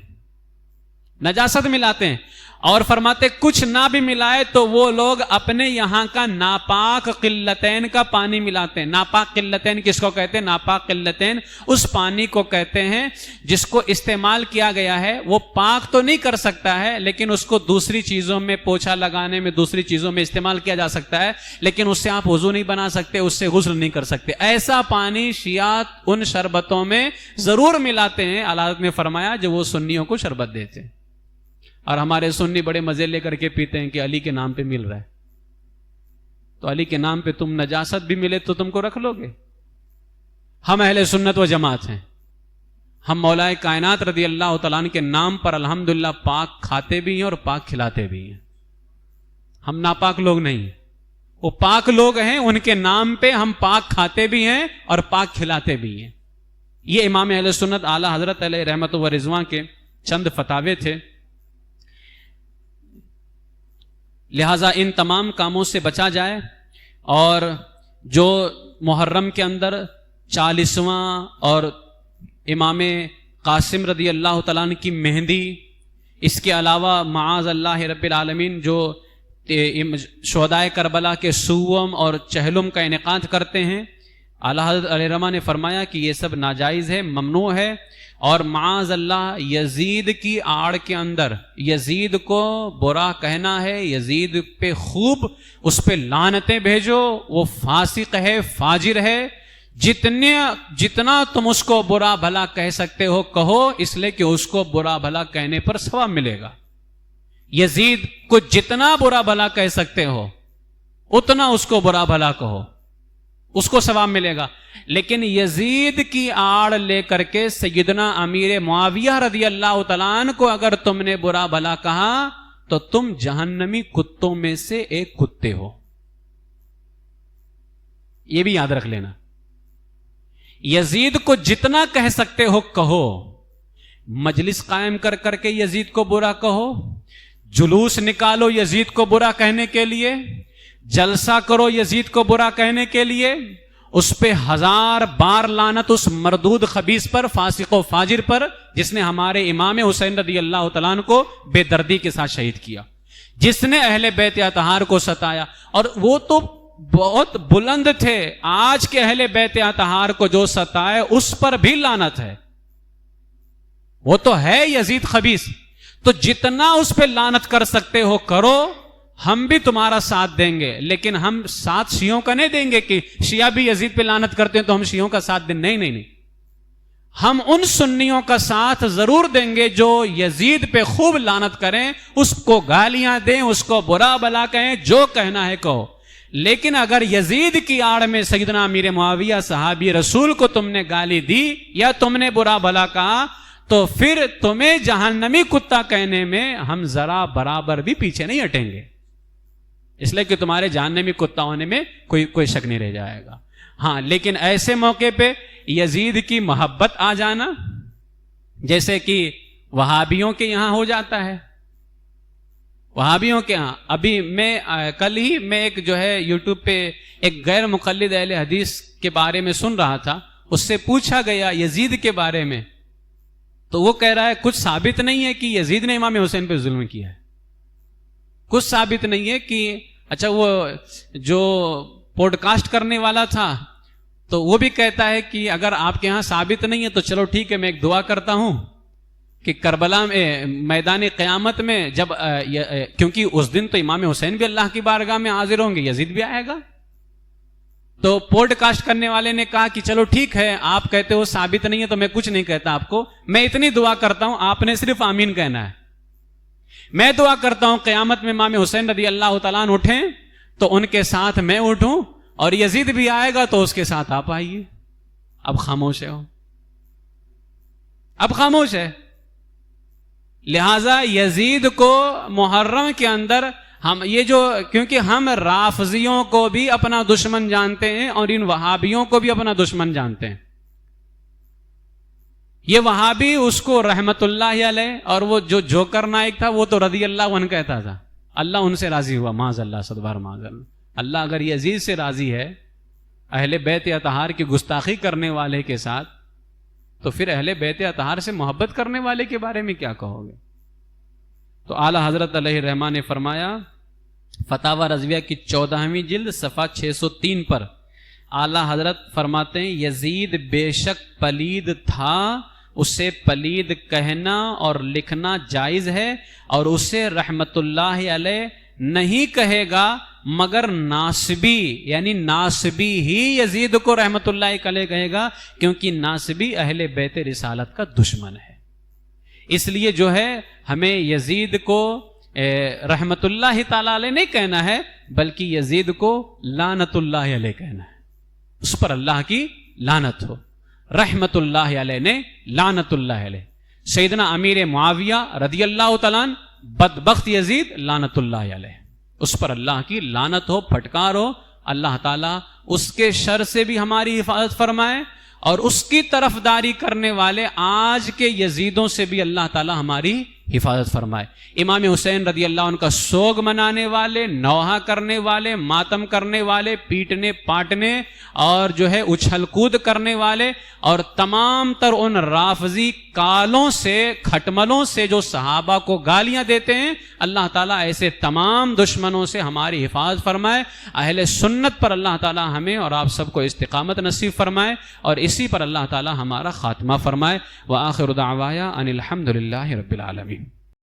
نجاست ملاتے ہیں، اور فرماتے کچھ نہ بھی ملائے تو وہ لوگ اپنے یہاں کا ناپاک قلتین کا پانی ملاتے ہیں۔ ناپاک قلتین کس کو کہتے ہیں؟ ناپاک قلتین اس پانی کو کہتے ہیں جس کو استعمال کیا گیا ہے، وہ پاک تو نہیں کر سکتا ہے لیکن اس کو دوسری چیزوں میں پوچھا لگانے میں دوسری چیزوں میں استعمال کیا جا سکتا ہے، لیکن اس سے آپ وضو نہیں بنا سکتے، اس سے غسل نہیں کر سکتے۔ ایسا پانی شیعہ ان شربتوں میں ضرور ملاتے ہیں، اعلیٰ نے فرمایا جو وہ سنیوں کو شربت دیتے ہیں، اور ہمارے سنی بڑے مزے لے کر کے پیتے ہیں کہ علی کے نام پہ مل رہا ہے، تو علی کے نام پہ تم نجاست بھی ملے تو تم کو رکھ لو گے؟ ہم اہل سنت و جماعت ہیں، ہم مولا کائنات رضی اللہ تعالیٰ عنہ کے نام پر الحمدللہ پاک کھاتے بھی ہیں اور پاک کھلاتے بھی ہیں، ہم ناپاک لوگ نہیں ہیں۔ وہ پاک لوگ ہیں، ان کے نام پہ ہم پاک کھاتے بھی ہیں اور پاک کھلاتے بھی ہیں. یہ امام اہل سنت اعلی حضرت علیہ رحمت و رضوان کے چند فتاوے تھے. لہذا ان تمام کاموں سے بچا جائے، اور جو محرم کے اندر 40واں اور امام قاسم رضی اللہ تعالیٰ عنہ کی مہندی، اس کے علاوہ معاذ اللہ رب العالمین جو شہدائے کربلا کے سوم اور چہلم کا انعقاد کرتے ہیں، اعلیٰ حضرت علیہ رحمہ نے فرمایا کہ یہ سب ناجائز ہے، ممنوع ہے. اور معاذ اللہ یزید کی آڑ کے اندر یزید کو برا کہنا ہے، یزید پہ خوب اس پہ لعنتیں بھیجو، وہ فاسق ہے، فاجر ہے، جتنا تم اس کو برا بھلا کہہ سکتے ہو کہو، اس لیے کہ اس کو برا بھلا کہنے پر ثواب ملے گا. یزید کو جتنا برا بھلا کہہ سکتے ہو اتنا اس کو برا بھلا کہو، اس کو ثواب ملے گا. لیکن یزید کی آڑ لے کر کے سیدنا امیر معاویہ رضی اللہ تعالیٰ عنہ کو اگر تم نے برا بھلا کہا تو تم جہنمی کتوں میں سے ایک کتے ہو. یہ بھی یاد رکھ لینا. یزید کو جتنا کہہ سکتے ہو کہو، مجلس قائم کر کر کے یزید کو برا کہو، جلوس نکالو یزید کو برا کہنے کے لیے، جلسہ کرو یزید کو برا کہنے کے لیے، اس پہ 1000 بار لعنت اس مردود خبیث پر، فاسق و فاجر پر، جس نے ہمارے امام حسین رضی اللہ تعالیٰ عنہ کو بے دردی کے ساتھ شہید کیا، جس نے اہل بیت اطہار کو ستایا. اور وہ تو بہت بلند تھے، آج کے اہل بیت اطہار کو جو ستائے اس پر بھی لعنت ہے. وہ تو ہے یزید خبیث، تو جتنا اس پہ لعنت کر سکتے ہو کرو، ہم بھی تمہارا ساتھ دیں گے. لیکن ہم ساتھ شیعوں کا نہیں دیں گے کہ شیعہ بھی یزید پہ لعنت کرتے ہیں تو ہم شیعوں کا ساتھ دیں. نہیں نہیں نہیں، ہم ان سنیوں کا ساتھ ضرور دیں گے جو یزید پہ خوب لعنت کریں، اس کو گالیاں دیں، اس کو برا بلا کہیں، جو کہنا ہے کہو. لیکن اگر یزید کی آڑ میں سیدنا امیر معاویہ صحابی رسول کو تم نے گالی دی یا تم نے برا بلا کہا تو پھر تمہیں جہنمی کتا کہنے میں ہم ذرا برابر بھی پیچھے نہیں ہٹیں گے، اس لیے کہ تمہارے جہنمی کتا ہونے میں کوئی شک نہیں رہ جائے گا. ہاں، لیکن ایسے موقع پہ یزید کی محبت آ جانا، جیسے کہ وہابیوں کے یہاں ہو جاتا ہے. وہابیوں کے ہاں ابھی کل ہی میں ایک جو ہے یوٹیوب پہ ایک غیر مقلد اہل حدیث کے بارے میں سن رہا تھا. اس سے پوچھا گیا یزید کے بارے میں، تو وہ کہہ رہا ہے کچھ ثابت نہیں ہے کہ یزید نے امام حسین پہ ظلم کیا ہے، کچھ ثابت نہیں ہے کہ اچھا وہ جو پوڈ کاسٹ کرنے والا تھا تو وہ بھی کہتا ہے کہ اگر آپ کے ہاں ثابت نہیں ہے تو چلو ٹھیک ہے، میں ایک دعا کرتا ہوں کہ کربلا میں میدان قیامت میں جب کیونکہ اس دن تو امام حسین بھی اللہ کی بارگاہ میں حاضر ہوں گے، یزید بھی آئے گا. تو پوڈ کاسٹ کرنے والے نے کہا کہ چلو ٹھیک ہے، آپ کہتے ہو ثابت نہیں ہے تو میں کچھ نہیں کہتا آپ کو، میں اتنی دعا کرتا ہوں آپ نے صرف آمین کہنا ہے. میں دعا کرتا ہوں قیامت میں امام حسین رضی اللہ تعالیٰ عنہ اٹھیں تو ان کے ساتھ میں اٹھوں، اور یزید بھی آئے گا تو اس کے ساتھ آپ آئیے. اب خاموش ہے، اب خاموش ہے. لہذا یزید کو محرم کے اندر ہم یہ جو، کیونکہ ہم رافضیوں کو بھی اپنا دشمن جانتے ہیں اور ان وہابیوں کو بھی اپنا دشمن جانتے ہیں. یہ وہابی اس کو رحمت اللہ علیہ، اور وہ جو جوکر نائک تھا وہ تو رضی اللہ عنہ کہتا تھا. اللہ ان سے راضی ہوا، معاذ اللہ، صدبار معاذ اللہ. اللہ اگر یزید سے راضی ہے اہل بیت اطہار کی گستاخی کرنے والے کے ساتھ، تو پھر اہل بیت اطہار سے محبت کرنے والے کے بارے میں کیا کہو گے؟ تو اعلی حضرت علیہ رحمہ نے فرمایا فتاوی رضویہ کی 14ویں جلد صفحہ 603 پر اعلی حضرت فرماتے ہیں یزید بے شک پلید تھا، اسے پلید کہنا اور لکھنا جائز ہے، اور اسے رحمت اللہ علیہ نہیں کہے گا مگر ناصبی، یعنی ناصبی ہی یزید کو رحمت اللہ علیہ کہے گا، کیونکہ ناصبی اہل بیت رسالت کا دشمن ہے. اس لیے جو ہے ہمیں یزید کو رحمت اللہ تعالی علیہ نہیں کہنا ہے، بلکہ یزید کو لعنت اللہ علیہ کہنا ہے، اس پر اللہ کی لعنت ہو. رحمت اللہ علیہ نے لعنت اللہ علیہ. سیدنا امیر معاویہ رضی اللہ تعالیٰ عنہ، بدبخت یزید لعنت اللہ علیہ. اس پر اللہ کی لعنت ہو، پھٹکار ہو. اللہ تعالیٰ اس کے شر سے بھی ہماری حفاظت فرمائے، اور اس کی طرفداری کرنے والے آج کے یزیدوں سے بھی اللہ تعالیٰ ہماری حفاظت فرمائے. امام حسین رضی اللہ عنہ کا سوگ منانے والے، نوحہ کرنے والے، ماتم کرنے والے، پیٹنے پاٹنے اور جو ہے اچھل کود کرنے والے، اور تمام تر ان رافضی کالوں سے، کھٹملوں سے جو صحابہ کو گالیاں دیتے ہیں، اللہ تعالیٰ ایسے تمام دشمنوں سے ہماری حفاظت فرمائے. اہل سنت پر اللہ تعالیٰ ہمیں اور آپ سب کو استقامت نصیب فرمائے، اور اسی پر اللہ تعالیٰ ہمارا خاتمہ فرمائے. وآخر دعوایا ان الحمد للہ رب العالمین.